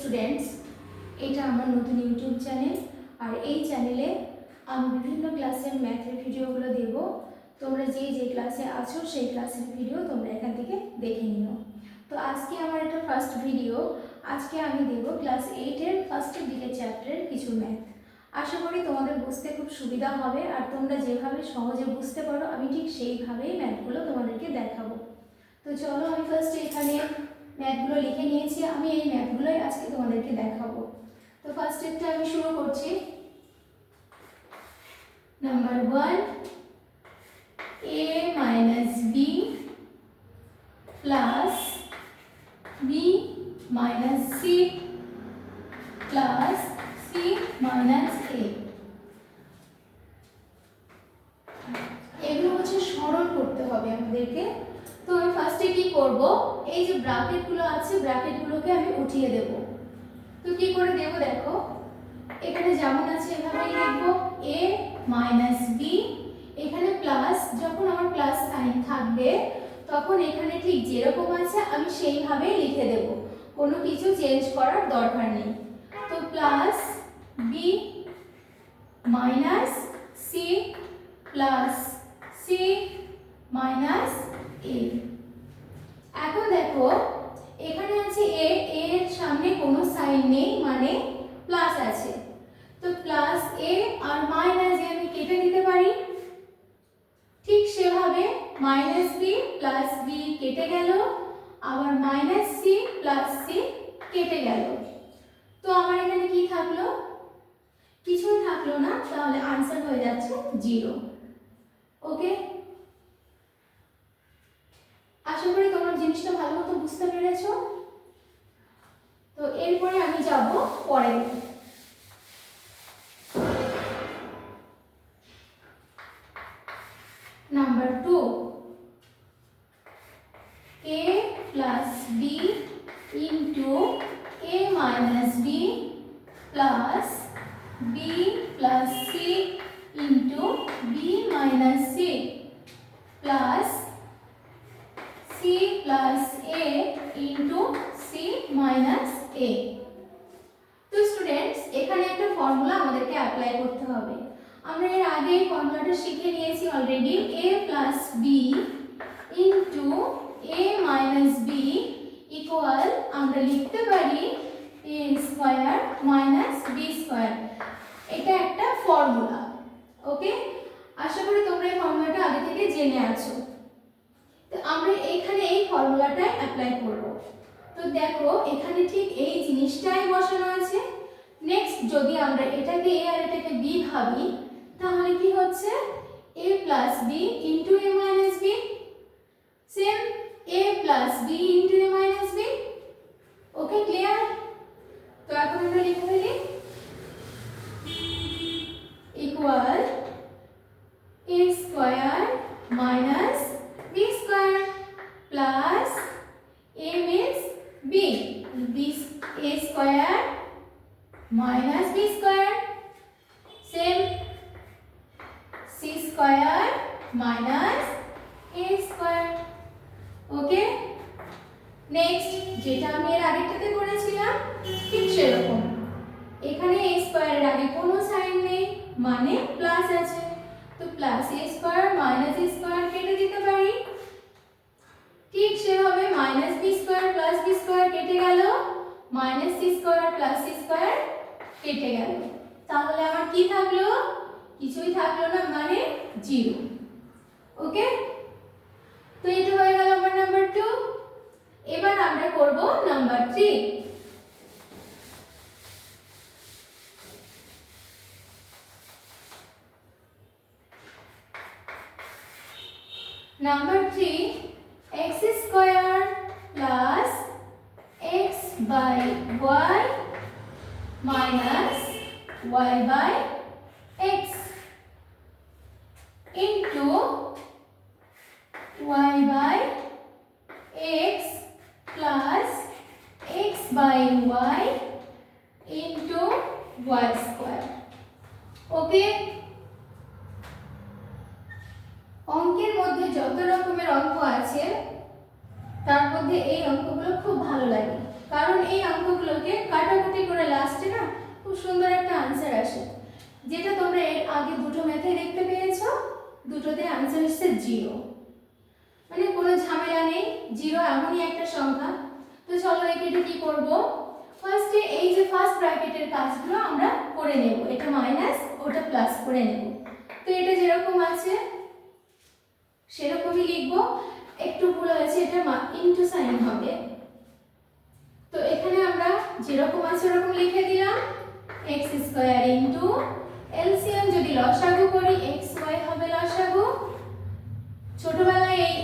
Students, এটা আমার নতুন ইউটিউব চ্যানেল। আর এই চ্যানেলে আমি বিভিন্ন ক্লাসের ম্যাথের ভিডিওগুলো দেব। তোমরা যে যে ক্লাসে আছো সেই ক্লাসের ভিডিও তোমরা এখান থেকে দেখে নিও। তো আজকে আমার একটা ফার্স্ট ভিডিও। আজকে আমি দেব ক্লাস 8-এর ফার্স্টের দিকের চ্যাপ্টারের কিছু ম্যাথ। আশা করি তোমাদের বুঝতে খুব সুবিধা হবে, আর তোমরা যেভাবে সহজে বুঝতে পারো আমি ঠিক সেইভাবেই ম্যাথগুলো তোমাদেরকে দেখাবো। তো চলো, আমি ফার্স্ট এখানে ম্যাথগুলো লিখে নিয়েছি। আমি এই ম্যাথগুলোই আজকে তোমাদেরকে দেখাবো। তো ফার্স্ট একটা আমি শুরু করছি। Number 1, a minus b plus b minus c plus c minus a। এগুলো হচ্ছে সরল করতে হবে আমাদেরকে। তো আমি ফার্স্টে কি করব, এই যে ব্র্যাকেটগুলো আছে ব্র্যাকেটগুলোকে আমি উঠিয়ে দেব। তো কি করে দেব দেখো, এখানে যেমন আছে এভাবেই লিখব a minus b, এখানে প্লাস, যখন আমার প্লাস সাইন থাকবে তখন এখানে ঠিক যেরকম আছে আমি সেইভাবেই লিখে দেব, কোনো কিছু চেঞ্জ করার দরকার নেই। তো plus b minus c plus c minus a। এখন দেখো এখানে আছে a, এর সামনে কোনো সাইন নেই মানে প্লাস আছে। তো প্লাস a আর মাইনাস a আমি কেটে দিতে পারি। ঠিক সেভাবে মাইনাস b প্লাস b কেটে গেল, আবার মাইনাস c প্লাস c কেটে গেল। তো আমার এখানে কি থাকলো, কিছুই থাকলো না, তাহলে আনসার হয়ে যাচ্ছে 0। ওকে, আশা করি তোমরা জিনিসটা ভালো মতো বুঝতে পেরেছো। তো এরপরে আমি যাব পরের। Number 2, a plus b into a minus b plus b plus c into b minus c plus c plus a into c minus a। তো স্টুডেন্টস, এখানে একটা ফর্মুলা আমাদেরকে অ্যাপ্লাই করতে হবে। আমরা এর আগে এই ফর্মুলাটা শিখে নিয়েছি already. a plus b into a minus b equal আমরা লিখতে পারি a square minus b square. এটা একটা ফর্মুলা। ওকে, আশা করি তোমরা এই ফর্মুলাটা আগে থেকে জেনে আছো। তো আমরা এইখানে এই ফর্মুলাটা অ্যাপ্লাই করব। তো দেখো এখানে ঠিক এই জিনিসটাই বসানো আছে। নেক্সট যদি আমরা এটাকে a আর এটাকে b ভাবি, তাহলে কি হচ্ছে a plus b into a minus b, same a plus b into a minus b। Okay, clear? তো এখন আমরা লিখে ফেলি equal a square minus b square plus a means b, a square minus b square, same c square minus a square. Okay, next যেটা আমি এর আগেরটাতে করেছিলাম ঠিক সেরকম। এখানে a স্কয়ারের আগে কোনো সাইন নেই মানে প্লাস আছে, তো plus a square minus a square কেটে দিতে পারি। ঠিক সেভাবে minus b square plus b square কেটে গেল, minus c square plus c square কেটে গেল। তাহলে আমার কি থাকলো, কিছুই থাকলো না মানে 0। ওকে, তো এটা হয়ে গেল আমার নাম্বার 2। এবার আমরা করব number 3। Number 3, x square plus x by y minus y by x into y by x plus x by y into y square. Okay, অঙ্কের মধ্যে যত রকমের অঙ্ক আছে তার মধ্যে এই অঙ্কগুলো খুব ভালো লাগে, কারণ এই অঙ্কগুলোকে কাটাকুটি করে লাস্টে না খুব সুন্দর একটা আনসার আসে, যেটা তোমরা এর আগে দুটো ম্যাথে দেখতে পেয়েছো। দুটোতে আনসার এসেছে 0, মানে কোনো ঝামেলা নেই, 0 এমনই একটা সংখ্যা। তো চলো এখানে কি করব, ফার্স্টে এই যে ফার্স্ট ব্র্যাকেটের কাজগুলো আমরা করে নেব, এটা মাইনাস ওটা প্লাস করে নেব। তো এটা যেরকম আছে সেরকমই লিখবো, একটু ভুল হয়েছে, এটা ইনটু সাইন হবে। তো এখানে আমরা যেরকম আছে ওরকম লিখে দিলাম, x স্কয়ার ইনটু এলসিএম যদি লসাগু করি xy হবে লসাগু। ছোটবেলায় এই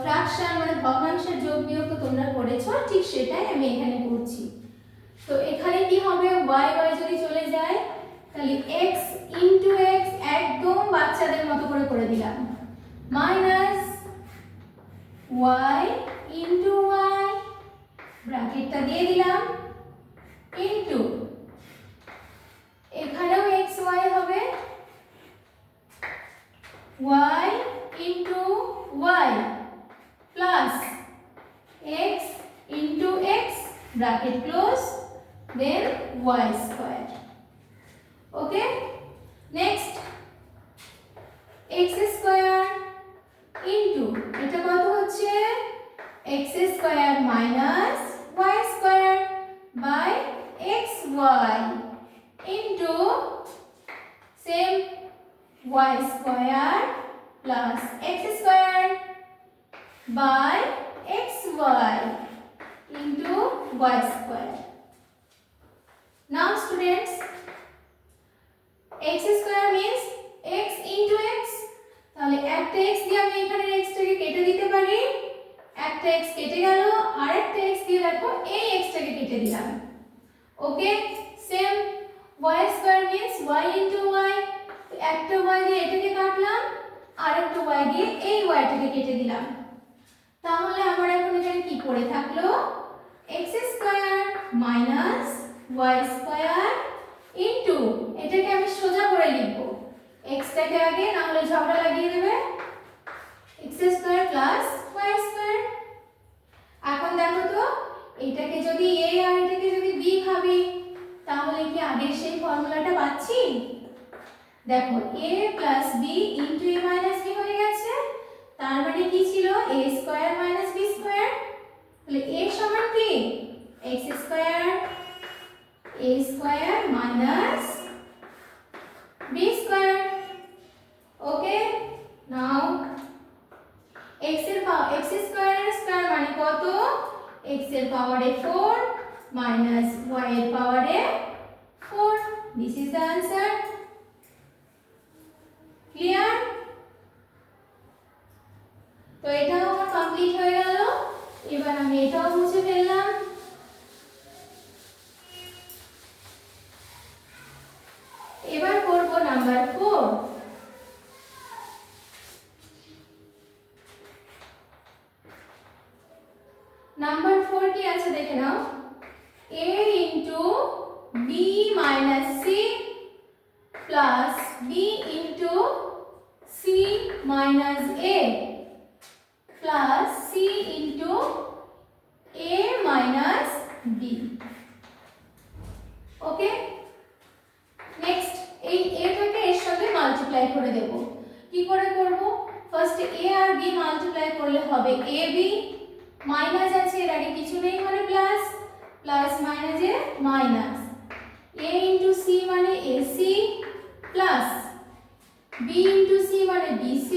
ফ্র্যাকশন মানে ভগ্নাংশের যোগ বিয়োগ তো তোমরা করেছো, ঠিক সেটাই আমি এখানে করছি। তো এখানে কি হবে, y যদি চলে যায় তাহলে x ইনটু x একদম বাচ্চাদের মতো করে দিলাম, মাইনাস y ইনটু y ব্র্যাকেটটা দিয়ে দিলাম, ইনটু এখানেও xy হবে y into y plus x into x bracket close, then y square. Okay, next x square into এটা কত হচ্ছে x square minus y square by xy into same y square plus x square by xy into y square. Now students, x square means x into x, তাহলে একটা x দিয়ে আমি এখানে x টাকে কেটে দিতে পারি, একটা x কেটে গেল, আর একটা x দিয়ে দেখো এই x টাকে কেটে দিলাম। Okay, same y square means y into y, একটা y দিয়ে এটাকে কাটলাম, আর একটা y দিয়ে এই y টাকে কেটে দিলাম। তাহলে আমার এখন এখানে কি পড়ে থাকলো, x square minus y square into এটাকে আমি সোজা করে লিখব, x টাকে আগে, না হলে ঝগড়া লাগিয়ে দেবে, x square plus y square. এখন দেখো তো এটাকে যদি a আর এটাকে যদি b ভাবি তাহলে কি আগের সেই ফর্মুলাটা পাচ্ছি? দেখো a plus b into a minus b হয়ে গেছে, তার মানে কি ছিল a square minus b square. তাহলে a সমান কি x square a square minus b square. Okay, now x square square মানে কত, x এর পাওয়ারে 4 মাইনাস y এর পাওয়ারে 4, this is the answer. Clear? তো এটাও আমার কমপ্লিট হয়ে গেল, এবার আমি এটাও মুছে ফেললাম। এবার করব নাম্বার 4। নাম্বার 4 কি আছে দেখে নাও, a into b minus c plus b into c minus a plus c into a minus b। Okay, next এই এটাকে এর সাথে মাল্টিপ্লাই করে দেব। কি করে করব, ফার্স্ট a আর b মাল্টিপ্লাই করলে হবে ab, মাইনাস আছে এর আগে কিছু নেই মানে প্লাস, প্লাস মাইনাসে মাইনাস, a ইনটু c মানে ac plus b into c মানে bc,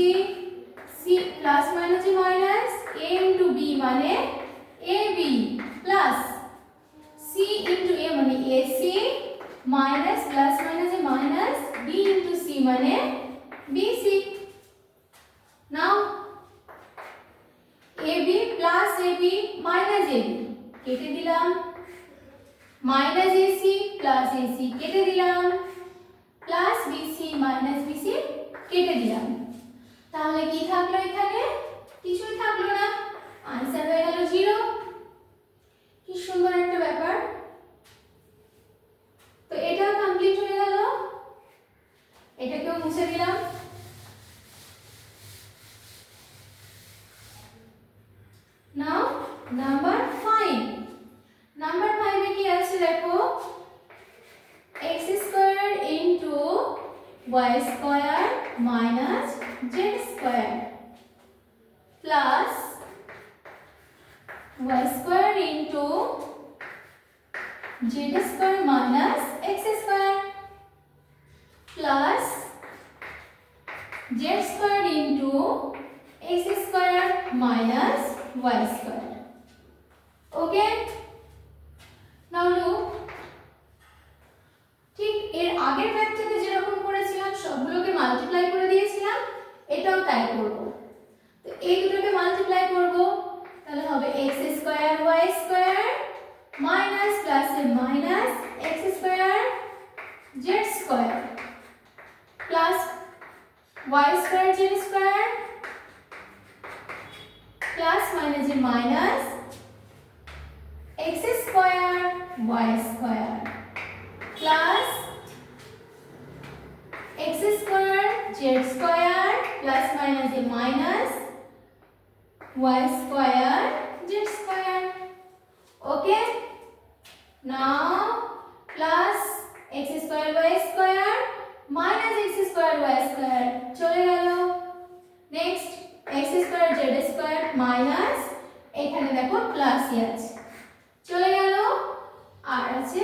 c প্লাস মাইনাসে মাইনাস, a ইনটু b মানে ab plus c into a মানে ac মাইনাস প্লাস মাইনাসে মাইনাস, b ইনটু c মানে bc। নাও ab plus ab minus ab কেটে দিলাম, minus ac plus ac কেটে দিলাম, প্লাস bc মাইনাস bc কেটে দিলাম। তাহলে কি থাকলো, এখানে কিছুই থাকলো না, आंसर হয়ে গেল 0। কি সুন্দর একটা ব্যাপার। তো এটাও কমপ্লিট হয়ে গেল, এটাকেও মুছে দিলাম। নাও number 5। plus y square into z square minus x square plus z square into x square minus y square. Okay? Now look, ঠিক এর আগের ম্যাথটাতে যেরকম করেছিলাম সবগুলোকে মাল্টিপ্লাই করে দিয়েছিলাম, এটাও তাই করব। তো এই দুটোকে মাল্টিপ্লাই করব, তাহলে হবে x square y square minus প্লাসে minus x square z square plus y square z square plus মাইনাসে minus x square y square plus x square z square plus minus a minus y square z square. Okay, now plus x square y square minus x square y square চলে গেল। Next x square z square minus এখানে দেখো প্লাসই আছে চলে গেল, আর আছে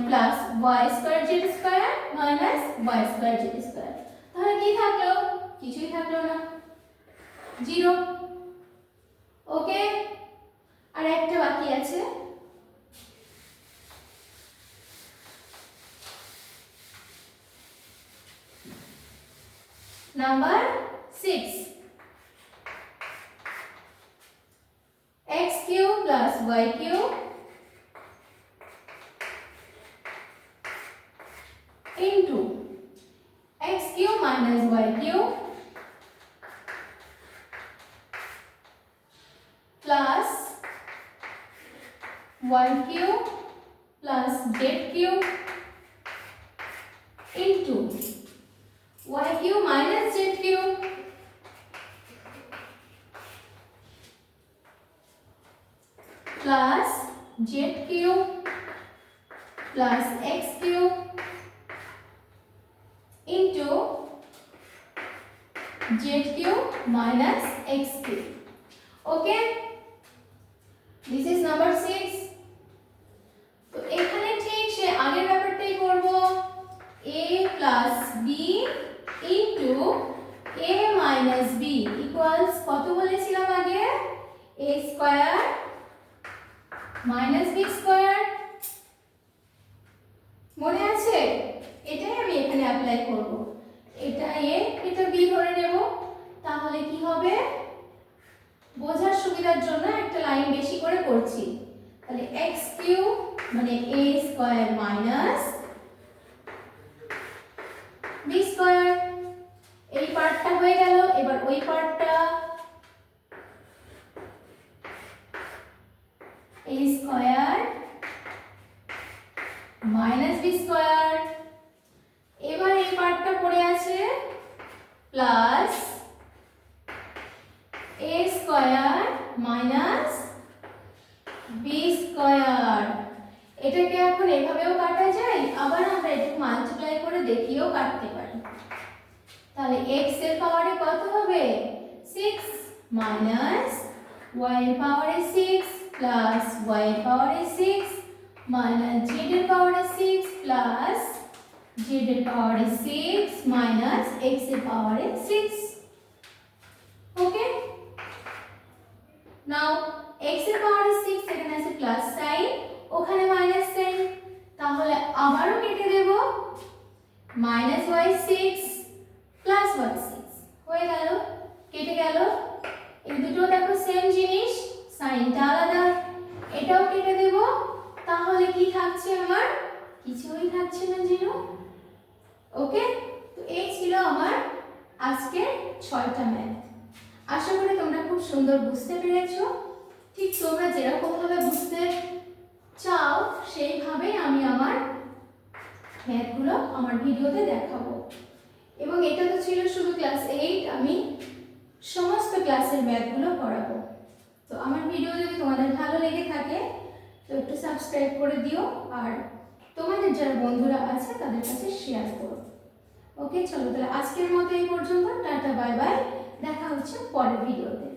plus y square z square minus y square z square. তাহলে কি থাকলো? কিছুই থাকলো না, 0। ওকে, আর একটা বাকি আছে, number 6, x cube plus y cube into x cube minus y cube plus y cube plus z cube into y cube minus z cube plus z cube plus x cube into z cube minus x cube. Okay, this is number 6. তো এখানে ঠিক সে আগের ব্যাপারটাই করব, a plus b into a minus b equals কত বলেছিলাম আগে? a square minus b square, মনে আছে? এটাই আমি এখানে অ্যাপ্লাই করব। এটা a এটা b ধরে নেব, তাহলে কি হবে? বোঝার সুবিধার জন্য একটা লাইন বেশি করে করছি। তাহলে x কিউব মানে a square minus b square, এই পার্টটা হয়ে গেল। এবার ওই পার্টটা a square minus b square, এবার এই পার্টটা পড়ে আছে plus a square minus b square. এটাকে এখন এভাবেও কাটা যায়, আবার আমরা এটাকে মাল্টিপ্লাই করে দেখিয়েও কাটতে পারি। তাহলে x এর পাওয়ারে কত হবে? 6 মাইনাস y এর পাওয়ারে 6 প্লাস y এর পাওয়ারে 6 মাইনাস z এর পাওয়ারে 6 প্লাস z এর পাওয়ারে 6 মাইনাস x এর পাওয়ারে 6। ওকে, নাও x এর পাওয়ারে 6 এখানে আছে প্লাস সাইন, ওখানে মাইনাস সাইন, তাহলে আবারও কেটে দেব, মাইনাস y6 প্লাস y6 হয়ে গেল, কেটে গেল। এই দুটো দেখো সেম জিনিস, সাইনটা আলাদা, এটাও কেটে দেব, তাহলে কি থাকছে আমার? কিছুই থাকছে না, 0। ওকে, তো এই ছিল আমার আজকের 6টা ম্যাথ। আশা করি তোমরা খুব সুন্দর বুঝতে পেরেছো। ঠিক তোমরা যেরকম ভাবে বুঝতে চাও সেইভাবে আমি আমার ম্যাথগুলো আমার ভিডিওতে দেখাবো। এবং এটা তো ছিল শুধু ক্লাস 8, আমি সমস্ত ক্লাসের ম্যাথগুলো করাবো। তো আমার ভিডিও যদি তোমাদের ভালো লেগে থাকে তো একটু সাবস্ক্রাইব করে দিও, আর তোমাদের যারা বন্ধুরা আছে তাদের কাছে শেয়ার করো। ওকে, চলো তাহলে আজকের মতো এই পর্যন্ত, টাটা বাই বাই, দেখা হচ্ছে পরের ভিডিওতে।